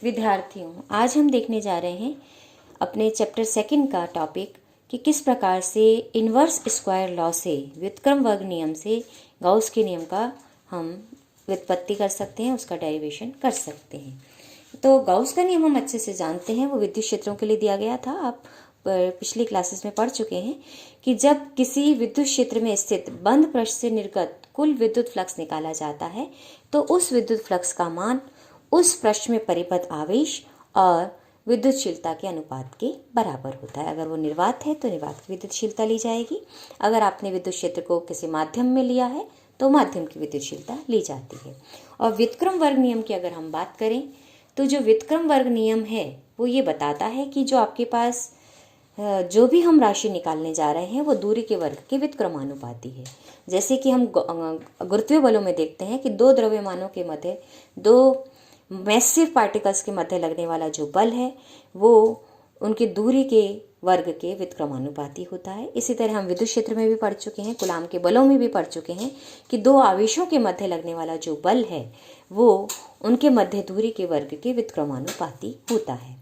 विद्यार्थियों, आज हम देखने जा रहे हैं अपने चैप्टर सेकंड का टॉपिक कि किस प्रकार से इन्वर्स स्क्वायर लॉ से, व्युत्क्रम वर्ग नियम से गाउस के नियम का हम व्युत्पत्ति कर सकते हैं, उसका डेरिवेशन कर सकते हैं। तो गाउस का नियम हम अच्छे से जानते हैं, वो विद्युत क्षेत्रों के लिए दिया गया था। आप पिछली क्लासेस में पढ़ चुके हैं कि जब किसी विद्युत क्षेत्र में स्थित बंद पृष्ठ से निर्गत कुल विद्युत फ्लक्स निकाला जाता है तो उस विद्युत फ्लक्स का मान उस पृष्ठ में परिबद्ध आवेश और विद्युतशीलता के अनुपात के बराबर होता है। अगर वो निर्वात है तो निर्वात की विद्युतशीलता ली जाएगी, अगर आपने विद्युत क्षेत्र को किसी माध्यम में लिया है तो माध्यम की विद्युतशीलता ली जाती है। और व्युत्क्रम वर्ग नियम की अगर हम बात करें तो जो व्युत्क्रम वर्ग नियम है वो ये बताता है कि जो आपके पास जो भी हम राशि निकालने जा रहे हैं वो दूरी के वर्ग के व्युत्क्रमानुपाती है। जैसे कि हम गुरुत्वीय बलों में देखते हैं कि दो द्रव्यमानों के मध्य, दो मैसिव पार्टिकल्स के मध्य लगने वाला जो बल है वो उनकी दूरी के वर्ग के व्युत्क्रमानुपाती होता है। इसी तरह हम विद्युत क्षेत्र में भी पढ़ चुके हैं, कूलाम के बलों में भी पढ़ चुके हैं कि दो आवेशों के मध्य लगने वाला जो बल है वो उनके मध्य दूरी के वर्ग के व्युत्क्रमानुपाती होता है।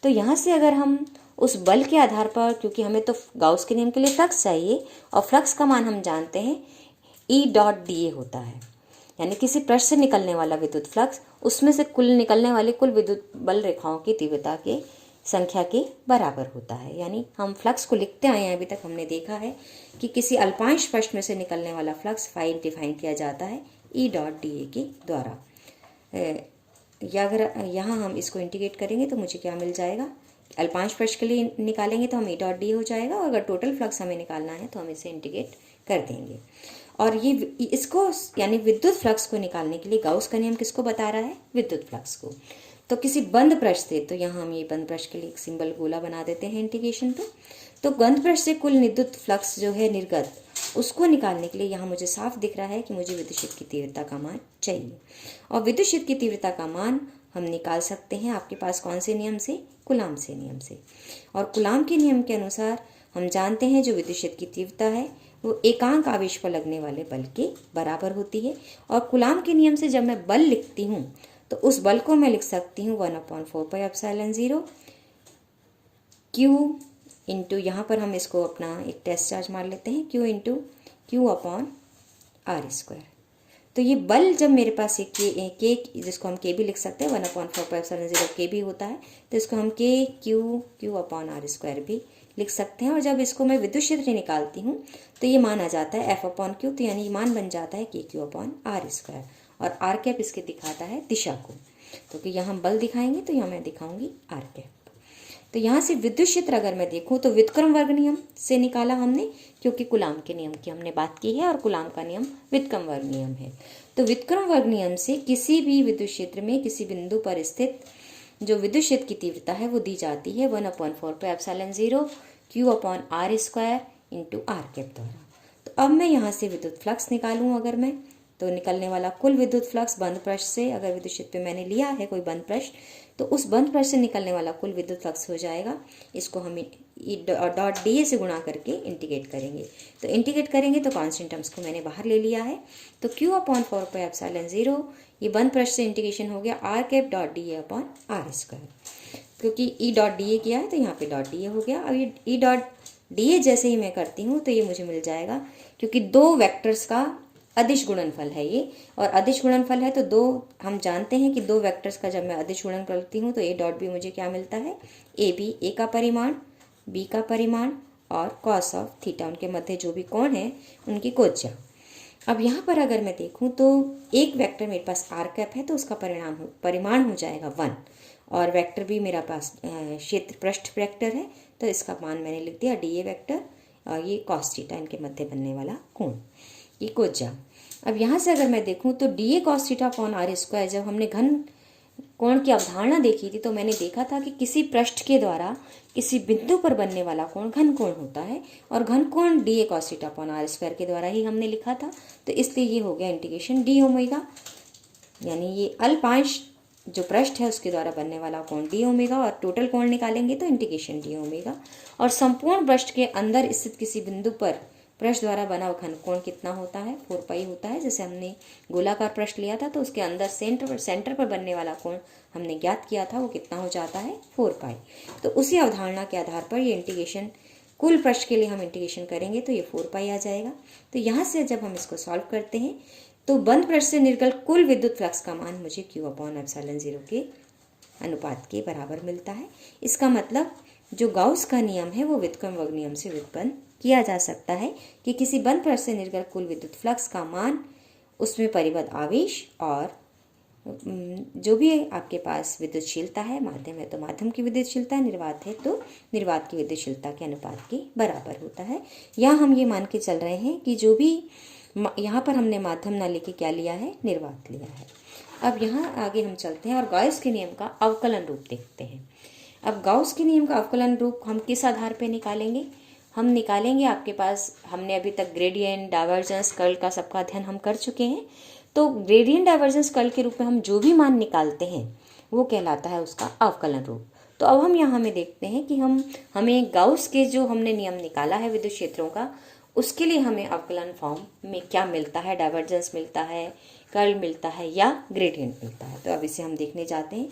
तो यहाँ से अगर हम उस बल के आधार पर, क्योंकि हमें तो गाउस के नियम के लिए फ्लक्स चाहिए और फ्लक्स का मान हम जानते हैं E.dA होता है, यानी किसी पृष्ठ से निकलने वाला विद्युत फ्लक्स उसमें से कुल निकलने वाली कुल विद्युत बल रेखाओं की तीव्रता के संख्या के बराबर होता है। यानी हम फ्लक्स को लिखते आए हैं, अभी तक हमने देखा है कि किसी अल्पांश पृष्ठ में से निकलने वाला फ्लक्स फाई डिफाइन किया जाता है E.dA के द्वारा। या अगर यहाँ हम इसको इंटीग्रेट करेंगे तो मुझे क्या मिल जाएगा, अल्पांश पृष्ठ के लिए निकालेंगे तो हम E.dA हो जाएगा, और अगर टोटल फ्लक्स हमें निकालना है तो हम इसे इंटीग्रेट कर देंगे। और ये इसको यानी विद्युत फ्लक्स को निकालने के लिए गाउस का नियम किसको बता रहा है, विद्युत फ्लक्स को। तो किसी बंद पृष्ठ से, तो यहाँ हम ये बंद पृष्ठ के लिए एक सिंबल गोला बना देते हैं इंटीग्रेशन पे। तो बंद पृष्ठ से कुल विद्युत फ्लक्स जो है निर्गत, उसको निकालने के लिए यहाँ मुझे साफ दिख रहा है कि मुझे विद्युत क्षेत्र की तीव्रता का मान चाहिए। और विद्युत क्षेत्र की तीव्रता का मान हम निकाल सकते हैं आपके पास कौन से नियम से, कूलाम से नियम से। और कूलाम के नियम के अनुसार हम जानते हैं जो विद्युत क्षेत्र की तीव्रता है वो एकांक आवेश पर लगने वाले बल के बराबर होती है। और कूलाम के नियम से जब मैं बल लिखती हूँ तो उस बल को मैं लिख सकती हूँ 1/4πε0 Q इंटू, यहाँ पर हम इसको अपना एक टेस्ट चार्ज मार लेते हैं, Q इंटू Q/r²। तो ये बल जब मेरे पास एक के जिसको हम के भी लिख सकते हैं 1/4πε0 के भी होता है, तो इसको हम Q/r² भी लिख सकते हैं। और जब इसको मैं विद्युत क्षेत्र निकालती हूँ तो ये मान आ जाता है F/Q, तो यानी ये मान बन जाता है KQ/r²। और r कैप इसके दिखाता है दिशा को, क्योंकि तो यहाँ हम बल दिखाएंगे तो यहाँ मैं दिखाऊंगी r कैप। तो यहाँ से विद्युत क्षेत्र अगर मैं देखूँ तो व्युत्क्रम वर्ग नियम से निकाला हमने, क्योंकि कूलाम के नियम की हमने बात की है और कूलाम का नियम व्युत्क्रम वर्ग नियम है। तो व्युत्क्रम वर्ग नियम से किसी भी विद्युत क्षेत्र में किसी बिंदु पर स्थित जो विद्युत क्षेत्र की तीव्रता है वो दी जाती है 1/4πε0 Q/r² इंटू r कैप द्वारा। तो अब मैं यहाँ से विद्युत फ्लक्स निकालूँ अगर मैं, तो निकलने वाला कुल विद्युत फ्लक्स बंद पृष्ठ से, अगर विद्युत क्षेत्र पे मैंने लिया है कोई बंद पृष्ठ, तो उस बंद पृष्ठ से निकलने वाला कुल विद्युत फ्लक्स हो जाएगा। इसको हम E.dA से गुणा करके इंटीग्रेट करेंगे। तो इंटीग्रेट करेंगे तो कांस्टेंट टर्म्स को मैंने बाहर ले लिया है, तो Q/4πε0 ये बंद पृष्ठ से इंटीग्रेशन हो गया r⁻⁴ क्योंकि E.dA किया है तो यहाँ पे .dA हो गया। अब ये E.dA जैसे ही मैं करती हूँ तो ये मुझे मिल जाएगा, क्योंकि दो वेक्टर्स का अदिश गुणनफल है ये, और अदिश गुणनफल है तो दो, हम जानते हैं कि दो वेक्टर्स का जब मैं अदिश गुणन करती हूँ तो A.B मुझे क्या मिलता है, AB A का परिमाण, B का परिमाण और cos ऑफ थीटा, उनके मध्य जो भी कोण है उनकी कोज्या। अब यहाँ पर अगर मैं देखूँ तो एक वेक्टर मेरे पास r कैप है तो उसका परिमाण हो जाएगा 1, और वेक्टर भी मेरा पास क्षेत्र पृष्ठ वेक्टर है तो इसका मान मैंने लिख दिया dA वेक्टर, और ये cos थीटा इनके मध्य बनने वाला कोण, ये कोज्या। अब यहाँ से अगर मैं देखूँ तो dA cos θ/r², जब हमने घन कोण की अवधारणा देखी थी तो मैंने देखा था कि किसी पृष्ठ के द्वारा किसी बिंदु पर बनने वाला कोण घन कोण होता है, और घन कोण dA cos θ/r² के द्वारा ही हमने लिखा था। तो इसलिए ये हो गया इंटीग्रेशन d ओमेगा, यानी ये अल्पांश जो पृष्ठ है उसके द्वारा बनने वाला कोण d ओमेगा, और टोटल कोण निकालेंगे तो इंटीग्रेशन d ओमेगा। और संपूर्ण पृष्ठ के अंदर स्थित किसी बिंदु पर पृष्ठ द्वारा बना घनकोण कितना होता है, 4 पाई होता है। जैसे हमने गोलाकार पृष्ठ लिया था तो उसके अंदर सेंटर पर बनने वाला कोण हमने ज्ञात किया था, वो कितना हो जाता है, 4 पाई। तो उसी अवधारणा के आधार पर ये इंटीग्रेशन कुल पृष्ठ के लिए हम इंटीग्रेशन करेंगे तो ये 4 पाई आ जाएगा। तो यहाँ से जब हम इसको सॉल्व करते हैं तो बंद पृष्ठ से निर्गत कुल विद्युत फ्लक्स का मान मुझे Q/ε0 के अनुपात के बराबर मिलता है। इसका मतलब जो गाउस का नियम है वो व्युत्क्रम नियम से व्युत्पन्न किया जा सकता है कि किसी बंद पृष्ठ से निर्गत कुल विद्युत फ्लक्स का मान, उसमें परिबद्ध आवेश और जो भी आपके पास विद्युतशीलता है, माध्यम है तो माध्यम की विद्युतशीलता, निर्वात है तो निर्वात की विद्युतशीलता के अनुपात के बराबर होता है। या हम ये मान के चल रहे हैं कि जो भी यहाँ पर हमने माध्यम ना लेके क्या लिया है, निर्वात लिया है। अब यहाँ आगे हम चलते हैं और गाउस के नियम का अवकलन रूप देखते हैं। अब गाउस के नियम का अवकलन रूप हम किस आधार पर निकालेंगे? हम निकालेंगे, आपके पास हमने अभी तक ग्रेडियंट, डाइवर्जेंस, कर्ल का सबका अध्ययन हम कर चुके हैं। तो ग्रेडियंट, डाइवर्जेंस, कर्ल के रूप में हम जो भी मान निकालते हैं वो कहलाता है उसका अवकलन रूप। तो अब हम यहाँ में देखते हैं कि हमें गाउस के जो हमने नियम निकाला है विद्युत क्षेत्रों का, उसके लिए हमें अवकलन फॉर्म में क्या मिलता है, डाइवर्जेंस मिलता है, कर्ल मिलता है या ग्रेडियंट मिलता है। तो अब इसे हम देखने जाते हैं।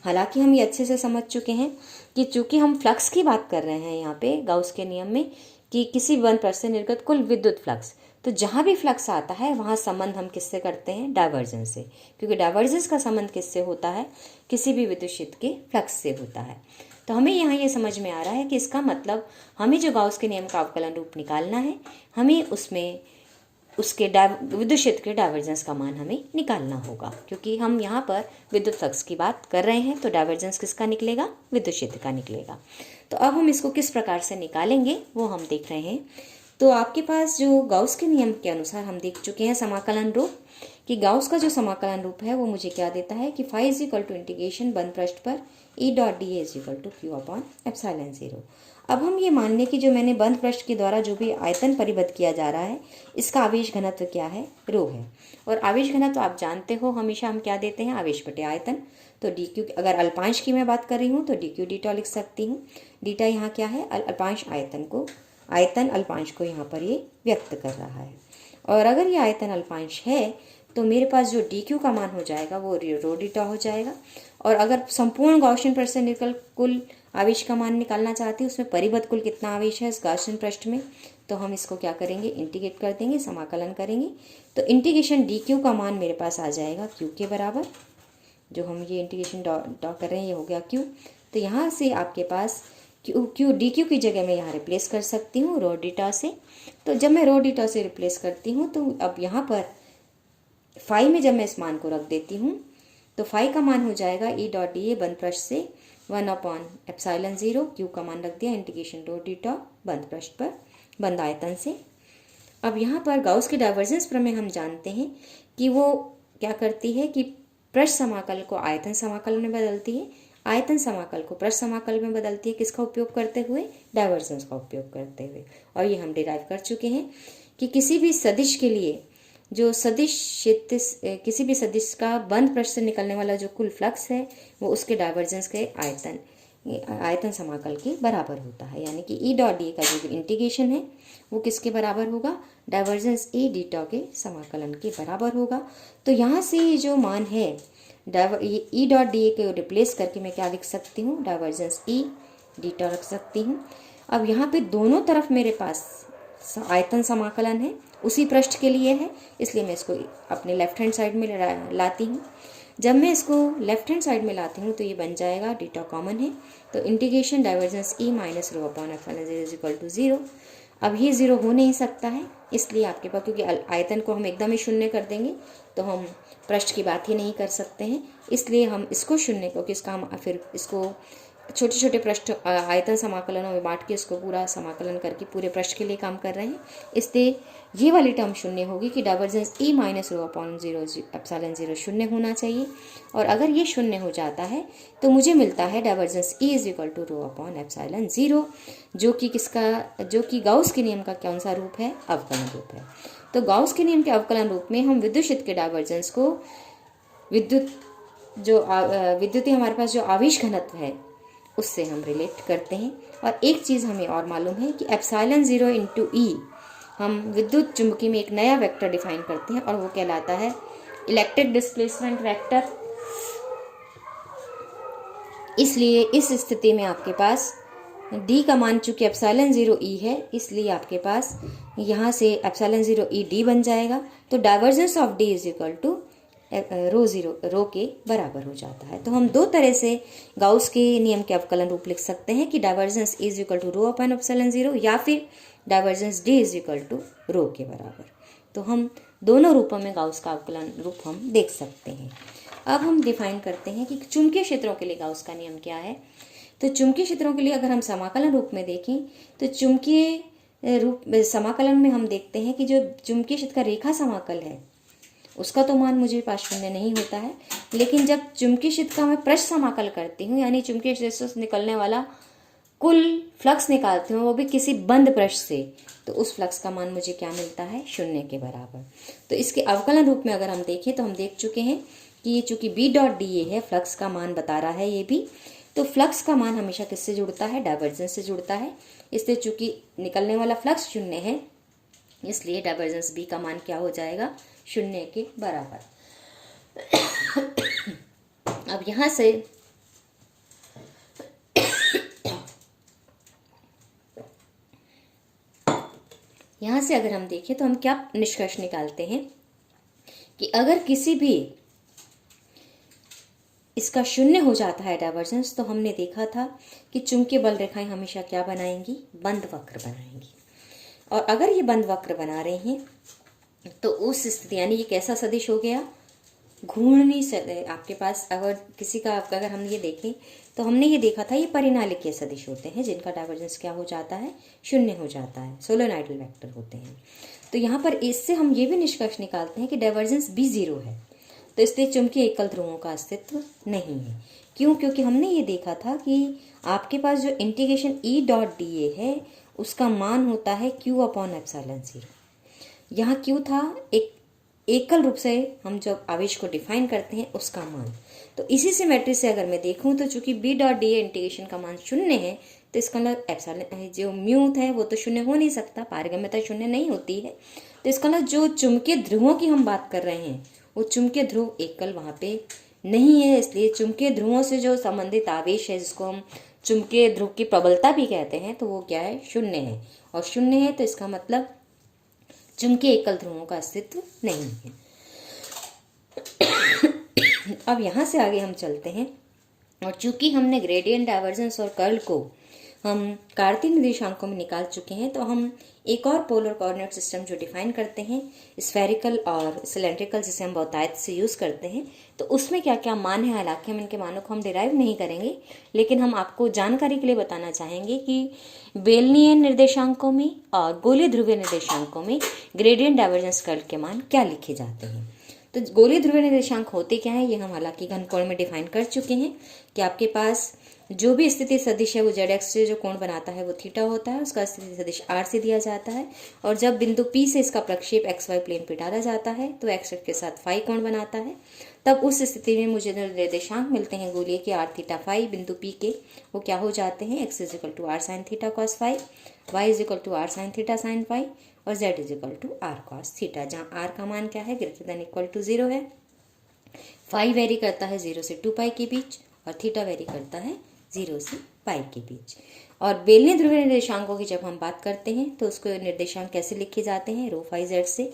हालांकि हम ये अच्छे से समझ चुके हैं कि चूंकि हम फ्लक्स की बात कर रहे हैं यहाँ पे गाउस के नियम में कि किसी बंद पृष्ठ से निर्गत कुल विद्युत फ्लक्स, तो जहाँ भी फ्लक्स आता है वहाँ संबंध हम किससे करते हैं, डाइवर्जेंस से, क्योंकि डाइवर्जेंस का संबंध किससे होता है, किसी भी विद्युत क्षेत्र के फ्लक्स से होता है। तो हमें यहाँ ये समझ में आ रहा है कि इसका मतलब हमें जो गाउस के नियम का अवकलन रूप निकालना है, हमें उसमें उसके विद्युत क्षेत्र के डाइवर्जेंस का मान हमें निकालना होगा, क्योंकि हम यहाँ पर विद्युत फ्लक्स की बात कर रहे हैं। तो डाइवर्जेंस किसका निकलेगा, विद्युत क्षेत्र का निकलेगा। तो अब हम इसको किस प्रकार से निकालेंगे वो हम देख रहे हैं। तो आपके पास जो गाउस के नियम के अनुसार हम देख चुके हैं समाकलन रूप, कि गाउस का जो समाकलन रूप है वो मुझे क्या देता है कि phi = इंटीग्रेशन बंद पृष्ठ पर E.dA = Q/ε0। अब हम ये मान लें कि जो मैंने बंद पृष्ठ के द्वारा जो भी आयतन परिबद्ध किया जा रहा है, इसका आवेश घनत्व क्या है, रो है। और आवेश घनत्व आप जानते हो हमेशा हम क्या देते हैं, आवेश बटे आयतन। तो dq, अगर अल्पांश की मैं बात कर रही हूँ तो dq dτ लिख सकती हूँ। dτ यहाँ क्या है, अल्पांश आयतन अल्पांश को यहाँ पर ये व्यक्त कर रहा है। और अगर ये आयतन अल्पांश है तो मेरे पास जो dq का मान हो जाएगा वो रो dτ हो जाएगा। और अगर संपूर्ण गॉसियन पृष्ठ से निर्गत कुल आवेश का मान निकालना चाहते हैं, उसमें परिबद्ध कुल कितना आवेश है इस गॉसियन पृष्ठ में, तो हम इसको क्या करेंगे, इंटीग्रेट कर देंगे, समाकलन करेंगे। तो इंटीग्रेशन dq का मान मेरे पास आ जाएगा q के बराबर। जो हम ये इंटीग्रेशन डॉ कर रहे हैं ये हो गया q। तो यहाँ से आपके पास q dq की जगह मैं यहाँ रिप्लेस कर सकती हूँ रो dτ से। तो जब मैं रो dτ से रिप्लेस करती हूँ तो अब यहाँ पर फाई में जब मैं इस मान को रख देती हूँ तो फाई का मान हो जाएगा E.dA बंद पृष्ठ से 1/ε0, q का मान रख दिया इंटीग्रेशन रो dτ बंद पृष्ठ पर बंद आयतन से। अब यहाँ पर गाउस के डाइवर्जेंस प्रमेय हम जानते हैं कि वो क्या करती है कि पृष्ठ समाकल को आयतन समाकल में बदलती है, आयतन समाकल को पृष्ठ समाकल में बदलती है, किसका उपयोग करते हुए, डाइवर्जेंस का उपयोग करते हुए। और ये हम डिराइव कर चुके हैं कि किसी भी सदिश के लिए जो सदिश क्षेत्र, किसी भी सदिश का बंद पृष्ठ से निकलने वाला जो कुल फ्लक्स है वो उसके डाइवर्जेंस के आयतन समाकल के बराबर होता है। यानी कि E.dA का जो इंटीग्रेशन है वो किसके बराबर होगा, डाइवर्जेंस A dτ के समाकलन के बराबर होगा। तो यहाँ से ये जो मान है E.dA को रिप्लेस करके मैं क्या लिख सकती हूँ, डाइवर्जेंस E dτ रख सकती हूँ। अब यहाँ पे दोनों तरफ मेरे पास आयतन समाकलन है, उसी पृष्ठ के लिए है, इसलिए मैं इसको अपने लेफ्ट हैंड साइड में लाती हूँ। जब मैं इसको लेफ्ट हैंड साइड में लाती हूँ तो ये बन जाएगा, dτ कॉमन है तो इंटीग्रेशन डाइवर्जेंस E - रो/ε0 = 0। अब ये 0 हो नहीं सकता है, इसलिए आपके पास, क्योंकि आयतन को हम एकदम ही शून्य कर देंगे तो हम पृष्ठ की बात ही नहीं कर सकते हैं, इसलिए हम इसको शून्य, क्योंकि इसका हम फिर इसको छोटे छोटे पृष्ठ आयतन समाकलनों में बांट के इसको पूरा समाकलन करके पूरे पृष्ठ के लिए काम कर रहे हैं, इसलिए ये वाली टर्म शून्य होगी कि डाइवर्जेंस E - रो/ε0 शून्य होना चाहिए। और अगर ये शून्य हो जाता है तो मुझे मिलता है डाइवर्जेंस E = रो/ε0, जो कि गाउस के नियम का कौन सा रूप है, अवकलन रूप है। तो गाउस के नियम के अवकलन रूप में हम विद्युत क्षेत्र के डाइवर्जेंस को विद्युतीय हमारे पास जो आवेश घनत्व है उससे हम रिलेट करते हैं। और एक चीज़ हमें और मालूम है कि ε0 × E हम विद्युत चुंबकीय में एक नया वेक्टर डिफाइन करते हैं और वो कहलाता है इलेक्ट्रिक डिस्प्लेसमेंट वेक्टर। इसलिए इस स्थिति में आपके पास d का मान चूंकि एप्सिलॉन 0 e है, इसलिए आपके पास यहाँ से एप्सिलॉन 0 e d बन जाएगा। तो divergence of d is equal to rho के बराबर हो जाता है। तो हम दो तरह से गाउस के नियम के अवकलन रूप लिख सकते हैं कि divergence is equal to rho upon epsilon 0 या फिर divergence d is equal to rho के बराबर। तो हम दोनों रूपों में गाउस का अवकलन रूप हम देख सकते हैं। अब हम डिफाइन करते हैं कि चुंबकीय क्षेत्रों के लिए गाउस का नियम क्या है। तो चुंबकीय क्षेत्रों के लिए अगर हम समाकलन रूप में देखें तो चुंबकीय रूप समाकलन में हम देखते हैं कि जो चुंबकीय क्षेत्र का रेखा समाकल है उसका तो मान मुझे पास शून्य नहीं होता है, लेकिन जब चुंबकीय क्षेत्र का मैं पृष्ठ समाकल करती हूँ यानी चुंबकीय क्षेत्र से निकलने वाला कुल फ्लक्स निकालती हूँ वो भी किसी बंद पृष्ठ से, तो उस फ्लक्स का मान मुझे क्या मिलता है, शून्य के बराबर। तो इसके अवकलन रूप में अगर हम देखें तो हम देख चुके हैं कि ये चूंकि बी डॉट डी ए है, फ्लक्स का मान बता रहा है ये भी, तो फ्लक्स का मान हमेशा किससे जुड़ता है, डाइवर्जेंस से जुड़ता है। इसलिए चूंकि निकलने वाला फ्लक्स शून्य है इसलिए डाइवर्जेंस बी का मान क्या हो जाएगा, शून्य के बराबर। अब यहां से अगर हम देखें तो हम क्या निष्कर्ष निकालते हैं कि अगर किसी भी इसका शून्य हो जाता है डाइवर्जेंस, तो हमने देखा था कि चुंबकीय बल रेखाएं हमेशा क्या बनाएंगी, बंद वक्र बनाएंगी। और अगर ये बंद वक्र बना रहे हैं तो उस स्थिति यानी ये कैसा सदिश हो गया, घूर्णी सदिश। आपके पास अगर किसी का अगर हम ये देखें तो हमने ये देखा था ये परिनालिकीय सदिश होते हैं जिनका डाइवर्जेंस क्या हो जाता है, शून्य हो जाता है, सोलेनॉइडल वेक्टर होते हैं। तो यहाँ पर इससे हम ये भी निष्कर्ष निकालते हैं कि डाइवर्जेंस भी 0 है, तो इसलिए चुंबकीय एकल ध्रुवों का अस्तित्व नहीं है। क्यों? क्योंकि हमने ये देखा था कि आपके पास जो इंटीग्रेशन ई डॉट डी ए है उसका मान होता है क्यू अपॉन एप्सिलॉन 0। यहाँ क्यू था एक एकल रूप से हम जब आवेश को डिफाइन करते हैं उसका मान। तो इसी सिमेट्री से अगर मैं देखूं तो चूंकि B dot D A integration का मान शून्य है तो इसका मतलब एप्सिलॉन जो म्यू है वो तो शून्य हो नहीं सकता, पारगम्यता शून्य नहीं होती है। तो इसका मतलब जो चुंबकीय ध्रुवों की हम बात कर रहे हैं वो चुंबकीय ध्रुव एकल वहाँ पे नहीं है। इसलिए चुंबकीय ध्रुवों से जो संबंधित आवेश है जिसको हम चुंबकीय ध्रुव की प्रबलता भी कहते हैं तो वो क्या है, शून्य है। और शून्य है तो इसका मतलब चुंबकीय एकल ध्रुवों का अस्तित्व नहीं है। अब यहाँ से आगे हम चलते हैं और चूंकि हमने ग्रेडियंट, डाइवर्जेंस और कर्ल को हम कार्तीय निर्देशांकों में निकाल चुके हैं तो हम एक और पोलर कोऑर्डिनेट सिस्टम जो डिफाइन करते हैं स्फेरिकल और सिलेंड्रिकल, जिसे हम बहुतायत से यूज़ करते हैं, तो उसमें क्या क्या मान है। हालांकि हम इनके मानों को हम डिराइव नहीं करेंगे, लेकिन हम आपको जानकारी के लिए बताना चाहेंगे कि बेलनीय निर्देशांकों में और गोलीय ध्रुवीय निर्देशांकों में ग्रेडियंट, डाइवर्जेंस, कर्ल के मान क्या लिखे जाते हैं। तो गोलीय ध्रुवीय निर्देशांक होते क्या है ये हम हालांकि घनकोण में डिफाइन कर चुके हैं कि आपके पास जो भी स्थिति सदिश है वो जेड एक्स से जो कोण बनाता है वो थीटा होता है, उसका स्थिति सदिश आर से दिया जाता है। और जब बिंदु पी से इसका प्रक्षेप एक्स वाई प्लेन पे डाला जाता है तो एक्स के साथ फाई कोण बनाता है। तब उस स्थिति में मुझे निर्देशांक मिलते हैं गोलीय के आर थीटा फाई बिंदु पी के, वो क्या हो जाते हैं, X is equal to R sine theta cos phi, Y is equal to R sine theta sine phi और Z is equal to R cos theta, जहाँ आर का मान क्या है, ग्रेटर देन इक्वल टू 0 है। फाई वेरी करता है 0 से 2 पाई के बीच और थीटा वेरी करता है 0 से पाई के बीच। और बेलनी ध्रुवीय निर्देशांकों की जब हम बात करते हैं तो उसको निर्देशांक कैसे लिखे जाते हैं, रो फाई जेड से,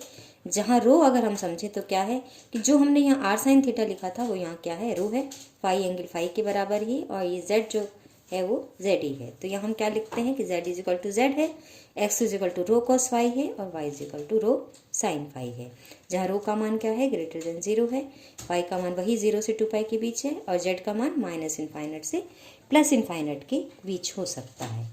जहाँ रो अगर हम समझें तो क्या है कि जो हमने यहाँ आर साइन थीटा लिखा था वो यहाँ क्या है, रो है, फाई एंगल फाई के बराबर ही, और ये जेड जो है वो जेड ही है। तो यहाँ हम क्या लिखते हैं कि Z is equal to Z है, X is equal to rho cos phi है और Y is equal to rho sine phi है, जहाँ रो का मान क्या है, ग्रेटर देन 0 है, फाई का मान वही 0 से 2 पाई के बीच है और जेड का मान माइनस इनफाइनट से प्लस इनफाइनट के बीच हो सकता है।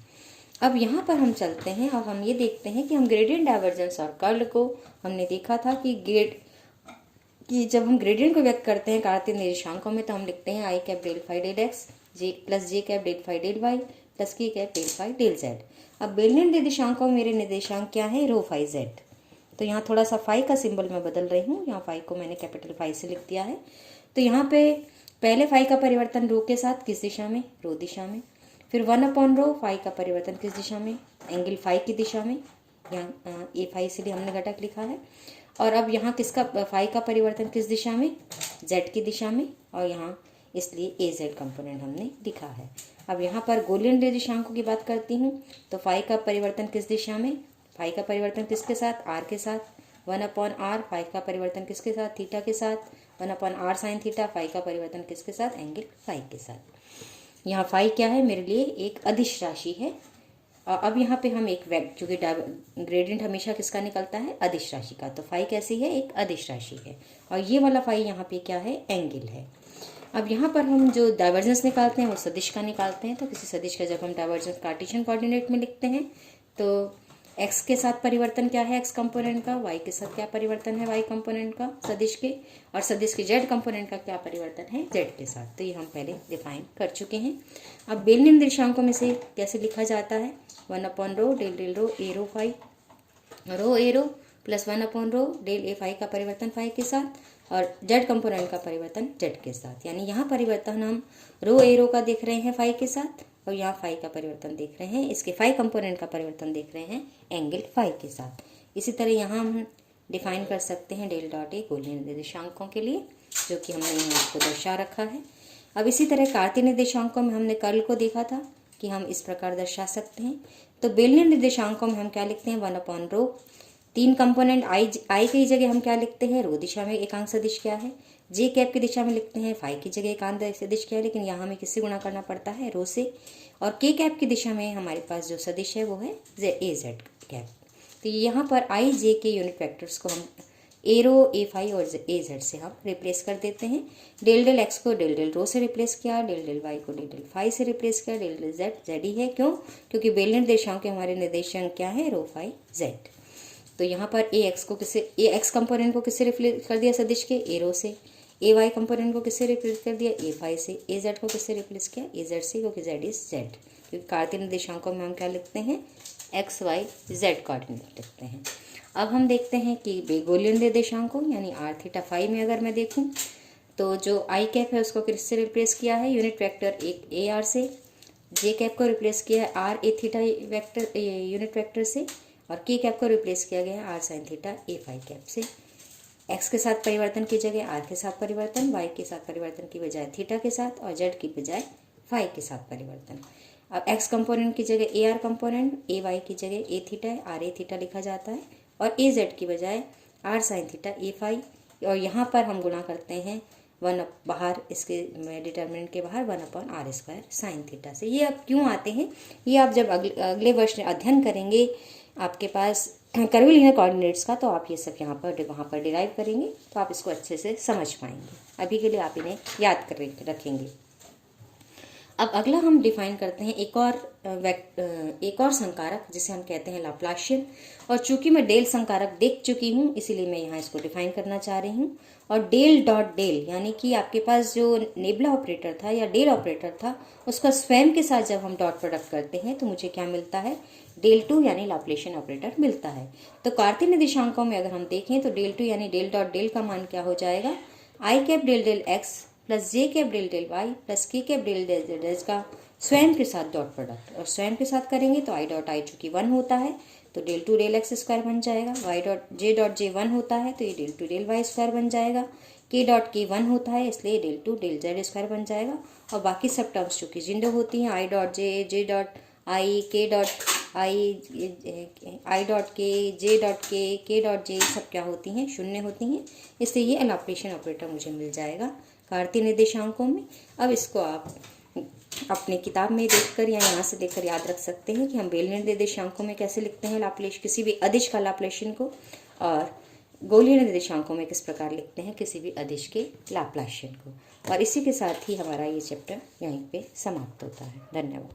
अब यहाँ पर हम चलते हैं और हम ये देखते हैं कि हम ग्रेडियंट, डाइवर्जेंस और कर्ल को हमने देखा था कि जब हम ग्रेडियंट को व्यक्त करते हैं कार्तीय निर्देशांकों में तो हम लिखते हैं I cap del phi del X J plus J cap del phi del Y plus K cap del phi del Z. अब बेलनी निर्देशांकों में मेरे निर्देशांक क्या है, रो फाई जेड। तो यहाँ थोड़ा सा फाई का सिंबल मैं बदल रही हूँ, यहाँ फाई को मैंने कैपिटल फाई से लिख दिया है। तो यहाँ पे पहले फाई का परिवर्तन रो के साथ किस दिशा में, रो दिशा में, फिर 1 अपॉन रो फाई का परिवर्तन किस दिशा में, एंगल फाई की दिशा में, यहाँ ए फाई इसलिए हमने घटक लिखा है। और अब यहाँ किसका फाई का परिवर्तन किस दिशा में, जेड की दिशा में, और यहाँ इसलिए ए जेड कंपोनेंट हमने लिखा है। अब यहाँ पर गोलीय निर्देशांकों की बात करती हूँ तो फाई का परिवर्तन किस दिशा में, फाई का परिवर्तन किसके साथ, आर के साथ, 1/r। फाई का परिवर्तन किसके साथ, थीटा के साथ, 1/r साइन थीटा। फाई का परिवर्तन किसके साथ, एंगल फाई के साथ। यहाँ फाई क्या है, मेरे लिए एक अदिश राशि है। अब यहाँ पे हम एक चूंकि ग्रेडियंट हमेशा किसका निकलता है, अदिश राशि का, तो फाई कैसी है, एक अदिश राशि है। और ये वाला फाई यहाँ पे क्या है, एंगल है। अब यहाँ पर हम जो डाइवर्जेंस निकालते हैं वो सदिश का निकालते हैं। तो किसी सदिश का जब हम डाइवर्जेंस कार्टेशियन कोऑर्डिनेट में लिखते हैं तो एक्स के साथ परिवर्तन क्या है एक्स कंपोनेंट का, वाई के साथ क्या परिवर्तन है वाई कंपोनेंट का सदिश के, और सदिश के जेड कंपोनेंट का क्या परिवर्तन है जेड के साथ। तो ये हम पहले डिफाइन कर चुके हैं। अब बेलनी निर्देशांकों में से कैसे लिखा जाता है, 1/रो del del rho A row phi, row A row plus 1/रो del A phi का परिवर्तन फाई के साथ और जेड कंपोनेंट का परिवर्तन जेड के साथ। यानी यहाँ परिवर्तन हम रो ए रो का देख रहे हैं फाई के साथ, और यहाँ फाई का परिवर्तन देख रहे हैं, इसके फाई कंपोनेंट का परिवर्तन देख रहे हैं एंगल फाई के साथ। इसी तरह यहाँ हम डिफाइन कर सकते हैं डेल डॉट ए गोलीय निर्देशांकों के लिए, जो कि हमने यहाँ इसको दर्शा रखा है। अब इसी तरह कार्तीय निर्देशांकों में हमने कर्ल को देखा था कि हम इस प्रकार दर्शा सकते हैं। तो बेलनी निर्देशांकों में हम क्या लिखते हैं, 1/रो, 3 कंपोनेंट आई की जगह हम क्या लिखते हैं, रो दिशा में एकांक सदिश क्या है, जे कैप की दिशा में लिखते हैं फाई की जगह एकांक सदिश क्या है, लेकिन यहाँ हमें किससे गुणा करना पड़ता है, रो से। और के कैप की दिशा में हमारे पास जो सदिश है वो है ए जेड कैप। तो यहाँ पर आई जे के यूनिट वेक्टर्स को हम ए रो ए फाई और ए जेड से हम रिप्लेस कर देते हैं। डेल डेल एक्स को डेल डेल रो से रिप्लेस किया, डेल डेल वाई को डेल डेल फाई से रिप्लेस किया, डेल डेल जेड जेड ही है, क्यों, क्योंकि बेलनी निर्देशांक के हमारे निर्देशांक क्या है, रो फाई जेड। तो यहाँ पर ए एक्स को किससे, ए एक्स कंपोनेंट को किससे रिप्लेस कर दिया सदिश के, ए रो से, ए वाई कंपोनेंट को किससे रिप्लेस कर दिया, ए फाई से, ए जेड को किससे रिप्लेस किया, ए जेड से, क्योंकि जेड इज जेड। क्योंकि कार्तीय निर्देशांकों में हम क्या लिखते हैं, एक्स वाई जेड कोऑर्डिनेट लिखते हैं। अब हम देखते हैं कि बेगोलियन निर्देशांकों यानी आर थीटा फाई में अगर मैं देखूं तो जो आई कैप है उसको किससे रिप्लेस किया है, यूनिट वेक्टर एक ए आर से, जे कैप को रिप्लेस किया है R A theta vector unit vector से, और के कैप को रिप्लेस किया गया है R sine theta A phi cap से। एक्स के साथ परिवर्तन की जगह आर के साथ परिवर्तन, वाई के साथ परिवर्तन की बजाय थीटा के साथ, और जेड की बजाय फाई के साथ परिवर्तन। अब एक्स कंपोनेंट की जगह A R component, A Y की जगह A theta R A theta लिखा जाता है, और ए जेड की बजाय R sine theta A phi. और यहाँ पर हम गुणा करते हैं बाहर इसके डिटर्मिनेंट के बाहर 1/r² साइन थीटा से। ये अब क्यों आते हैं, ये आप जब अगले वर्ष अध्ययन करेंगे आपके पास कर्वीलिनियर कोऑर्डिनेट्स का, तो आप ये सब यहाँ पर वहाँ पर डिराइव करेंगे, तो आप इसको अच्छे से समझ पाएंगे। अभी के लिए आप इन्हें याद कर रखेंगे। अब अगला हम डिफाइन करते हैं एक और संकारक जिसे हम कहते हैं लाप्लाशियन। और चूंकि मैं डेल संकारक देख चुकी हूँ इसीलिए मैं यहाँ इसको डिफाइन करना चाह रही हूँ। और डेल डॉट डेल यानी कि आपके पास जो नेबुला ऑपरेटर था या डेल ऑपरेटर था उसका स्वयं के साथ जब हम डॉट प्रोडक्ट करते हैं तो मुझे क्या मिलता है, डेल टू यानी लाप्लाशियन ऑपरेटर मिलता है। तो कार्तीय निर्देशांकों में अगर हम देखें तो डेल टू यानी डेल डॉट डेल का मान क्या हो जाएगा, I cap del del X plus J cap del del Y plus K cap del del Z का स्वयं के साथ डॉट प्रोडक्ट। और स्वयं के साथ करेंगे तो आई डॉट आई चूंकि 1 होता है तो del two del X square बन जाएगा, वाई डॉट जे 1 होता है तो ये del two del Y square बन जाएगा, के डॉट के 1 होता है इसलिए del two del Z square बन जाएगा। और बाकी सब टर्म्स चूंकि जिंदो होती हैं, I dot J dot I, के डॉट आई डॉट के, जे डॉट के डॉट जे सब क्या होती हैं, शून्य होती हैं, इसलिए ये लाप्लाशियन ऑपरेटर मुझे मिल जाएगा कार्तीय निर्देशांकों में। अब इसको आप अपने किताब में देखकर या यहाँ से देखकर याद रख सकते हैं कि हम बेलनी निर्देशांकों में कैसे लिखते हैं लाप्लाशियन किसी भी अदिश का लाप्लाशियन को, और गोलीय निर्देशांकों में किस प्रकार लिखते हैं किसी भी अदिश के लाप्लाशियन को। और इसी के साथ ही हमारा ये चैप्टर यहीं पे समाप्त होता है। धन्यवाद।